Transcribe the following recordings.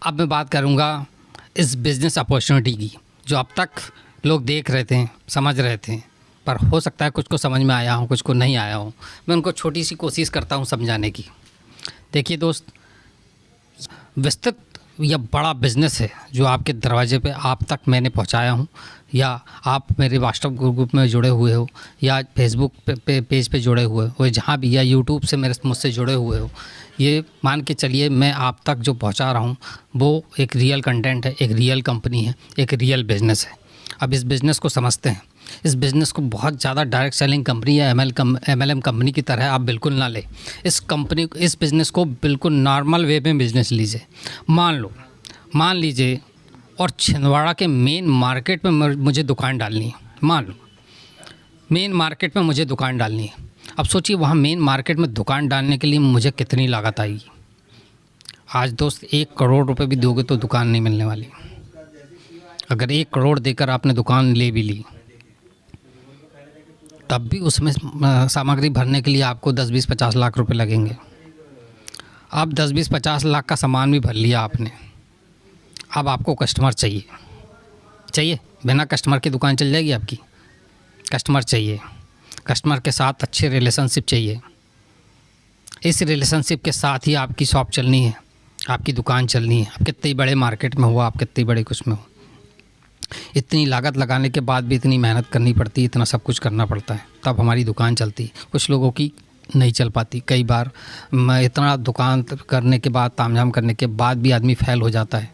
अब मैं बात करूँगा इस बिज़नेस अपॉर्चुनिटी की, जो अब तक लोग देख रहे थे, समझ रहे थे, पर हो सकता है कुछ को समझ में आया हो, कुछ को नहीं आया हो। मैं उनको छोटी सी कोशिश करता हूँ समझाने की। देखिए दोस्त, विस्तृत या बड़ा बिज़नेस है जो आपके दरवाजे पे आप तक मैंने पहुँचाया हूँ, या आप मेरे व्हाट्सएप ग्रुप में जुड़े हुए हो, या फेसबुक पे पेज पे जुड़े हुए हो, जहाँ भी, या यूट्यूब से मुझसे जुड़े हुए हो। ये मान के चलिए मैं आप तक जो पहुँचा रहा हूँ वो एक रियल कंटेंट है, एक रियल कंपनी है, एक रियल बिज़नेस है। अब इस बिज़नेस को समझते हैं। इस बिज़नेस को बहुत ज़्यादा डायरेक्ट सेलिंग कंपनी या MLM कंपनी की तरह आप बिल्कुल ना लें। इस बिज़नेस को बिल्कुल नॉर्मल वे में बिज़नेस लीजिए। मान लीजिए और छिंदवाड़ा के मेन मार्केट में मुझे दुकान डालनी है। मान लो मेन मार्केट में मुझे दुकान डालनी है। अब सोचिए वहाँ मेन मार्केट में दुकान डालने के लिए मुझे कितनी लागत आएगी। आज दोस्त 1 करोड़ रुपए भी दोगे तो दुकान नहीं मिलने वाली। अगर 1 करोड़ देकर आपने दुकान ले भी ली, तब भी उसमें सामग्री भरने के लिए आपको 10-20-50 लाख रुपए लगेंगे। अब 10-20-50 लाख का सामान भी भर लिया आपने। अब आपको कस्टमर चाहिए। बिना कस्टमर की दुकान चल जाएगी आपकी? कस्टमर चाहिए। कस्टमर के साथ अच्छे रिलेशनशिप चाहिए। इस रिलेशनशिप के साथ ही आपकी शॉप चलनी है, आपकी दुकान चलनी है। आप कितने बड़े मार्केट में हो, आप कितने बड़े कुछ में हो, इतनी लागत लगाने के बाद भी इतनी मेहनत करनी पड़ती है, इतना सब कुछ करना पड़ता है, तब हमारी दुकान चलती है। कुछ लोगों की नहीं चल पाती। कई बार इतना दुकान करने के बाद, तामझाम करने के बाद भी आदमी फेल हो जाता है,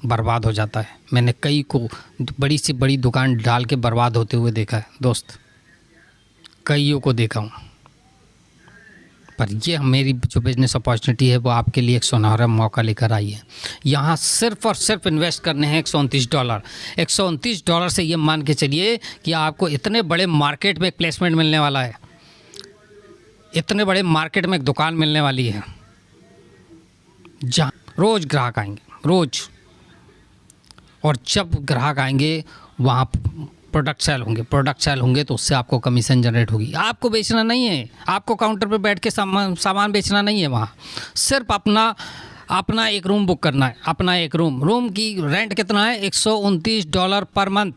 बर्बाद हो जाता है। मैंने कई को बड़ी से बड़ी दुकान डाल के बर्बाद होते हुए देखा है दोस्त, कईयों को देखा हूँ। पर ये मेरी जो बिज़नेस अपॉर्चुनिटी है वो आपके लिए एक सुनहरा मौका लेकर आई है। यहाँ सिर्फ़ और सिर्फ इन्वेस्ट करने हैं $129। $129 से ये मान के चलिए कि आपको इतने बड़े मार्केट में एक प्लेसमेंट मिलने वाला है, इतने बड़े मार्केट में एक दुकान मिलने वाली है जहाँ रोज़ ग्राहक आएंगे, रोज़। और जब ग्राहक आएंगे वहाँ प्रोडक्ट सेल होंगे तो उससे आपको कमीशन जनरेट होगी। आपको बेचना नहीं है, आपको काउंटर पे बैठ के सामान बेचना नहीं है। वहाँ सिर्फ अपना एक रूम बुक करना है। अपना एक रूम की रेंट कितना है? $129 पर मंथ।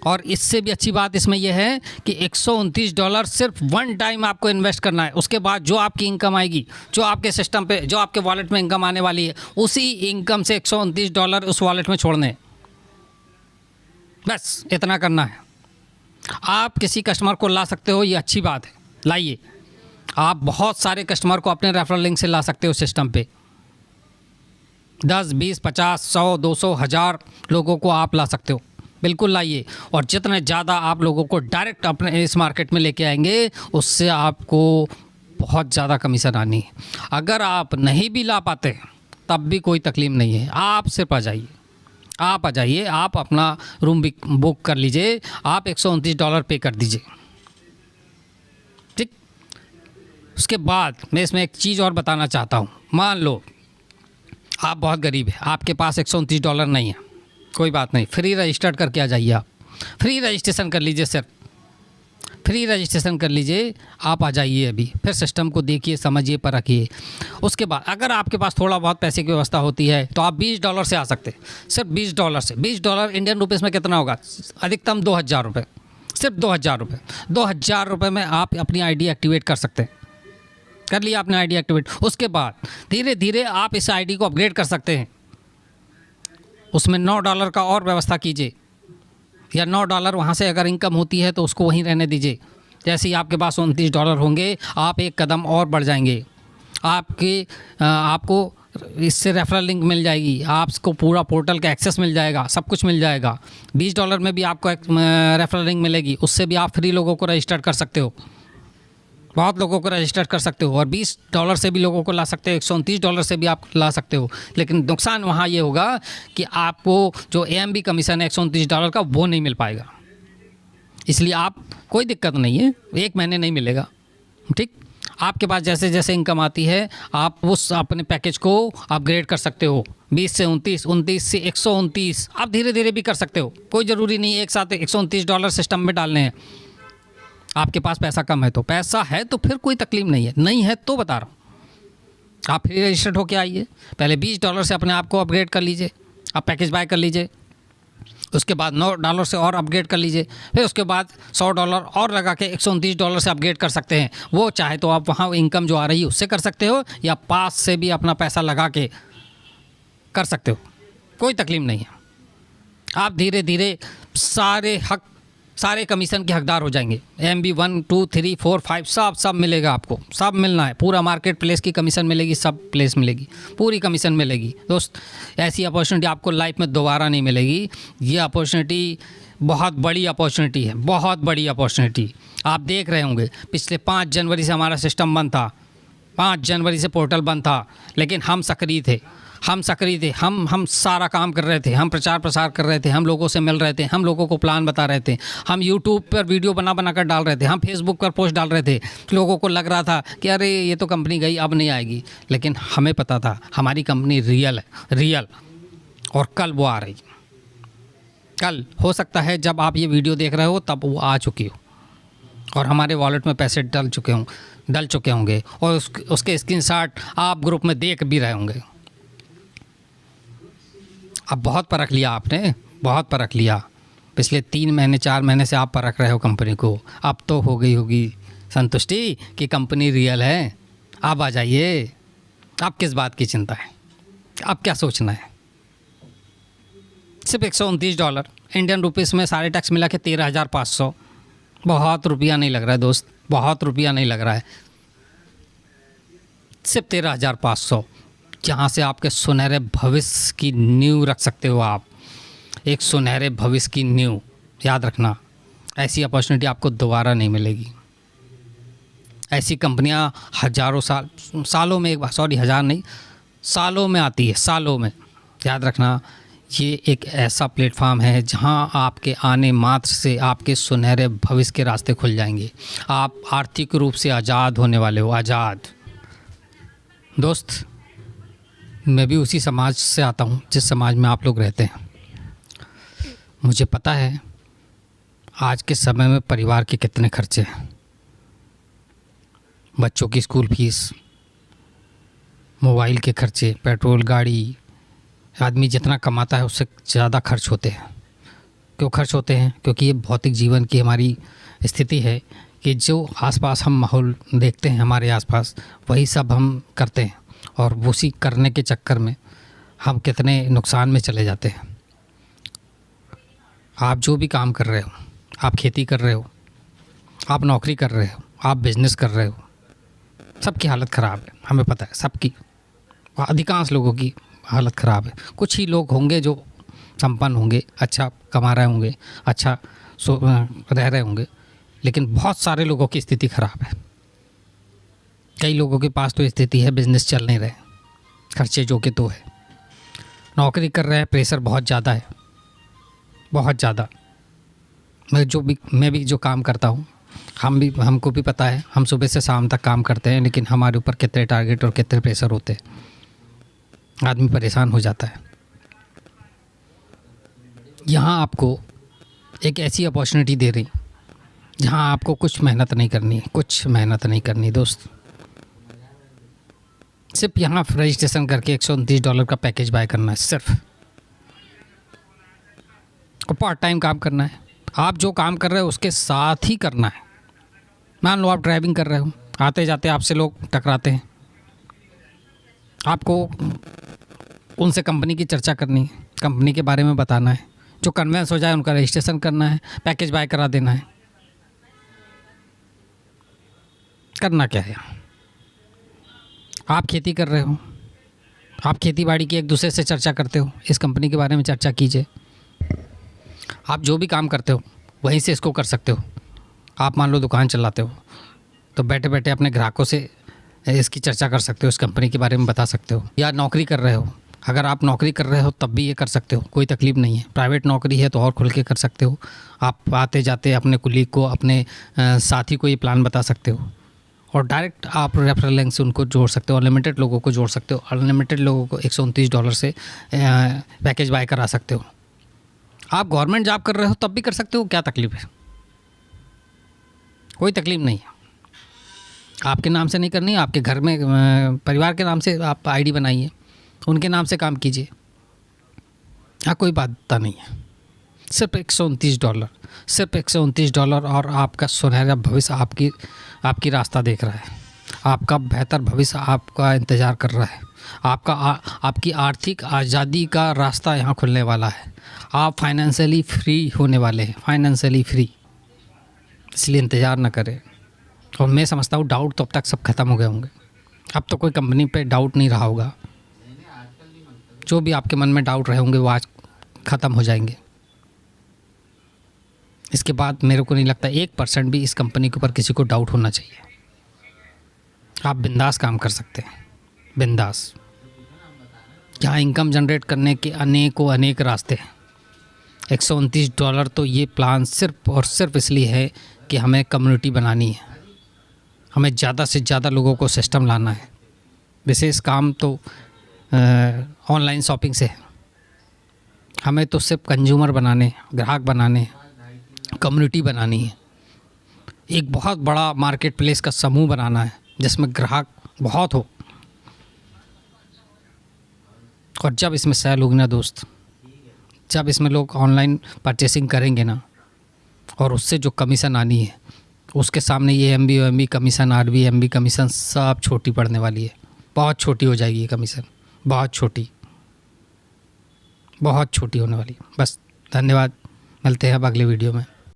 और इससे भी अच्छी बात इसमें यह है कि $129 सिर्फ वन टाइम आपको इन्वेस्ट करना है। उसके बाद जो आपकी इनकम आएगी, जो आपके सिस्टम पे, जो आपके वॉलेट में इनकम आने वाली है, उसी इनकम से $129 उस वॉलेट में छोड़ने हैं। बस इतना करना है। आप किसी कस्टमर को ला सकते हो, ये अच्छी बात है, लाइए। आप बहुत सारे कस्टमर को अपने रेफरल लिंक से ला सकते हो सिस्टम पे। 10, 20, 50, 100, 200, 1000 लोगों को आप ला सकते हो, बिल्कुल लाइए। और जितने ज़्यादा आप लोगों को डायरेक्ट अपने इस मार्केट में लेके आएंगे, उससे आपको बहुत ज़्यादा कमीशन आनी है। अगर आप नहीं भी ला पाते तब भी कोई तकलीफ नहीं है। आप सिर्फ आ जाइए, आप अपना रूम बुक कर लीजिए, आप $129 पे कर दीजिए, ठीक। उसके बाद मैं इसमें एक चीज़ और बताना चाहता हूँ। मान लो आप बहुत गरीब हैं, आपके पास $129 नहीं है, कोई बात नहीं, फ्री रजिस्टर्ड करके आ जाइए। आप फ्री रजिस्ट्रेशन कर लीजिए, सिर्फ फ्री रजिस्ट्रेशन कर लीजिए। आप आ जाइए अभी, फिर सिस्टम को देखिए, समझिए, परखिए। उसके बाद अगर आपके पास थोड़ा बहुत पैसे की व्यवस्था होती है तो आप $20 से आ सकते हैं। सिर्फ $20 से। $20 इंडियन रुपीज़ में कितना होगा? अधिकतम 2000 रुपये। सिर्फ 2000 रुपये। 2000 रुपये में आप अपनी आईडी एक्टिवेट कर सकते हैं। कर लिया आपने आईडी एक्टिवेट। उसके बाद धीरे धीरे आप इस आईडी को अपग्रेड कर सकते हैं। उसमें $9 का और व्यवस्था कीजिए, या $9 वहाँ से अगर इनकम होती है तो उसको वहीं रहने दीजिए। जैसे ही आपके पास $29 होंगे, आप एक कदम और बढ़ जाएंगे। आपको इससे रेफरल लिंक मिल जाएगी, आपको पूरा पोर्टल का एक्सेस मिल जाएगा, सब कुछ मिल जाएगा। $20 में भी आपको एक रेफरल लिंक मिलेगी, उससे भी आप फ्री लोगों को रजिस्टर कर सकते हो, बहुत लोगों को रजिस्टर कर सकते हो। और $20 से भी लोगों को ला सकते हो, $129 से भी आप ला सकते हो। लेकिन नुकसान वहाँ ये होगा कि आपको जो AMB कमीशन है $129 का, वो नहीं मिल पाएगा। इसलिए आप, कोई दिक्कत नहीं है, 1 महीने नहीं मिलेगा, ठीक। आपके पास जैसे जैसे इनकम आती है आप उस अपने पैकेज को अपग्रेड कर सकते हो। 20 से 29, 29 से 129, आप धीरे धीरे भी कर सकते हो। कोई ज़रूरी नहीं एक साथ $129 सिस्टम में डालने हैं। आपके पास पैसा कम है तो, पैसा है तो फिर कोई तकलीफ नहीं है, नहीं है तो बता रहा हूँ, आप फिर रजिस्टर्ड होके आइए, पहले $20 से अपने आप को अपग्रेड कर लीजिए, आप पैकेज बाय कर लीजिए, उसके बाद $9 से और अपग्रेड कर लीजिए, फिर उसके बाद $100 और लगा के $129 से अपग्रेड कर सकते हैं। वो चाहे तो आप वहाँ इनकम जो आ रही है उससे कर सकते हो, या पास से भी अपना पैसा लगा के कर सकते हो, कोई तकलीफ नहीं है। आप धीरे धीरे सारे कमीशन के हकदार हो जाएंगे। MB 1 2 3 4 5 सब मिलेगा आपको, सब मिलना है। पूरा मार्केट प्लेस की कमीशन मिलेगी, सब प्लेस मिलेगी, पूरी कमीशन मिलेगी। दोस्त, ऐसी अपॉर्चुनिटी आपको लाइफ में दोबारा नहीं मिलेगी। ये अपॉर्चुनिटी बहुत बड़ी अपॉर्चुनिटी है, बहुत बड़ी अपॉर्चुनिटी। आप देख रहे होंगे पिछले 5 जनवरी से हमारा सिस्टम बंद था, 5 जनवरी से पोर्टल बंद था, लेकिन हम सक्रिय थे, हम सारा काम कर रहे थे, हम प्रचार प्रसार कर रहे थे, हम लोगों से मिल रहे थे, हम लोगों को प्लान बता रहे थे, हम यूट्यूब पर वीडियो बना कर डाल रहे थे, हम फेसबुक पर पोस्ट डाल रहे थे। लोगों को लग रहा था कि अरे ये तो कंपनी गई, अब नहीं आएगी, लेकिन हमें पता था हमारी कंपनी रियल है, रियल। और कल वो आ रही, कल हो सकता है जब आप ये वीडियो देख रहे हो तब वो आ चुकी हो और हमारे वॉलेट में पैसे डल चुके होंगे और उसके स्क्रीनशॉट आप ग्रुप में देख भी रहे होंगे। अब बहुत परख लिया आपने, बहुत परख लिया। पिछले 3 महीने 4 महीने से आप परख रहे हो कंपनी को। अब तो हो गई होगी संतुष्टि कि कंपनी रियल है। आप आ जाइए, आप किस बात की चिंता है, आप क्या सोचना है। सिर्फ $129 इंडियन रुपीस में सारे टैक्स मिला के 13,500। बहुत रुपया नहीं लग रहा है दोस्त, बहुत रुपया नहीं लग रहा है। सिर्फ 13,500, जहाँ से आपके सुनहरे भविष्य की नींव रख सकते हो आप। एक सुनहरे भविष्य की नींव, याद रखना, ऐसी अपॉर्चुनिटी आपको दोबारा नहीं मिलेगी। ऐसी कंपनियां हज़ारों सालों में एक बार, सॉरी हज़ार नहीं, सालों में आती है, सालों में। याद रखना, ये एक ऐसा प्लेटफॉर्म है जहां आपके आने मात्र से आपके सुनहरे भविष्य के रास्ते खुल जाएंगे। आप आर्थिक रूप से आज़ाद होने वाले हो, आज़ाद। दोस्त, मैं भी उसी समाज से आता हूँ जिस समाज में आप लोग रहते हैं। मुझे पता है आज के समय में परिवार के कितने खर्चे हैं। बच्चों की स्कूल फीस, मोबाइल के खर्चे, पेट्रोल, गाड़ी। आदमी जितना कमाता है उससे ज़्यादा खर्च होते हैं। क्यों खर्च होते हैं? क्योंकि ये भौतिक जीवन की हमारी स्थिति है कि जो आसपास हम माहौल देखते हैं हमारे आसपास, वही सब हम करते हैं और उसी करने के चक्कर में हम कितने नुकसान में चले जाते हैं। आप जो भी काम कर रहे हो, आप खेती कर रहे हो, आप नौकरी कर रहे हो, आप बिज़नेस कर रहे हो, सबकी हालत ख़राब है। हमें पता है, सबकी, अधिकांश लोगों की हालत ख़राब है। कुछ ही लोग होंगे जो संपन्न होंगे, अच्छा कमा रहे होंगे, अच्छा रह रहे होंगे, लेकिन बहुत सारे लोगों की स्थिति ख़राब है। कई लोगों के पास तो स्थिति है बिज़नेस चल नहीं रहे, खर्चे जो के तो है। नौकरी कर रहे हैं, प्रेशर बहुत ज़्यादा है, बहुत ज़्यादा। मैं भी जो काम करता हूँ, हमको भी पता है, हम सुबह से शाम तक काम करते हैं, लेकिन हमारे ऊपर कितने टारगेट और कितने प्रेशर होते हैं। आदमी परेशान हो जाता है। यहाँ आपको एक ऐसी अपॉर्चुनिटी दे रही जहाँ आपको कुछ मेहनत नहीं करनी है, कुछ मेहनत नहीं करनी दोस्त। सिर्फ यहाँ रजिस्ट्रेशन करके $129 का पैकेज बाय करना है सिर्फ, और पार्ट टाइम काम करना है। आप जो काम कर रहे हो उसके साथ ही करना है। मान लो आप ड्राइविंग कर रहे हो, आते जाते आपसे लोग टकराते हैं, आपको उनसे कंपनी की चर्चा करनी है, कंपनी के बारे में बताना है, जो कन्वेंस हो जाए उनका रजिस्ट्रेशन करना है, पैकेज बाय करा देना है। करना क्या है? आप खेती कर रहे हो, आप खेती बाड़ी की एक दूसरे से चर्चा करते हो, इस कंपनी के बारे में चर्चा कीजिए। आप जो भी काम करते हो वहीं से इसको कर सकते हो। आप मान लो दुकान चलाते हो, तो बैठे बैठे अपने ग्राहकों से इसकी चर्चा कर सकते हो, इस कंपनी के बारे में बता सकते हो। या नौकरी कर रहे हो, अगर आप नौकरी कर रहे हो तब भी ये कर सकते हो, कोई तकलीफ़ नहीं है। प्राइवेट नौकरी है तो और खुल के कर सकते हो। आप आते जाते अपने कुलीग को, अपने साथी को ये प्लान बता सकते हो, और डायरेक्ट आप रेफरल लिंक से उनको जोड़ सकते हो। अनलिमिटेड लोगों को जोड़ सकते हो, अनलिमिटेड लोगों को $129 से पैकेज बाय करा सकते हो। आप गवर्नमेंट जॉब कर रहे हो तब भी कर सकते हो, क्या तकलीफ़ है? कोई तकलीफ़ नहीं है। आपके नाम से नहीं करनी है, आपके घर में परिवार के नाम से आप आईडी बनाइए, उनके नाम से काम कीजिए। हाँ, कोई बाध्यता नहीं है। सिर्फ $129, सिर्फ $129 और आपका सुनहरा भविष्य आपकी रास्ता देख रहा है। आपका बेहतर भविष्य आपका इंतज़ार कर रहा है। आपकी आर्थिक आज़ादी का रास्ता यहाँ खुलने वाला है। आप फाइनेंशियली फ्री होने वाले हैं, फाइनेंशियली फ्री। इसलिए इंतज़ार ना करें। और मैं समझता हूँ डाउट तो अब तक सब ख़त्म हो गए होंगे। अब तो कोई कंपनी पे डाउट नहीं रहा होगा। जो भी आपके मन में डाउट रहे होंगे वो आज ख़त्म हो जाएंगे। इसके बाद मेरे को नहीं लगता 1% भी इस कंपनी के ऊपर किसी को डाउट होना चाहिए। आप बिंदास काम कर सकते हैं, बिंदास। यहाँ इनकम जनरेट करने के अनेक रास्ते हैं। $129 तो ये प्लान सिर्फ और सिर्फ इसलिए है कि हमें कम्युनिटी बनानी है, हमें ज़्यादा से ज़्यादा लोगों को सिस्टम लाना है। विशेष काम तो ऑनलाइन शॉपिंग से है। हमें तो सिर्फ कंज्यूमर बनाने, ग्राहक बनाने, कम्युनिटी बनानी है। एक बहुत बड़ा मार्केट प्लेस का समूह बनाना है जिसमें ग्राहक बहुत हो। और जब इसमें सेल होगी ना दोस्त, जब इसमें लोग ऑनलाइन परचेसिंग करेंगे ना, और उससे जो कमीशन आनी है उसके सामने ये MB OMB commission, RB MB commission सब छोटी पड़ने वाली है। बहुत छोटी हो जाएगी ये कमीशन, बहुत छोटी होने वाली। बस धन्यवाद, मिलते हैं अब अगले वीडियो में।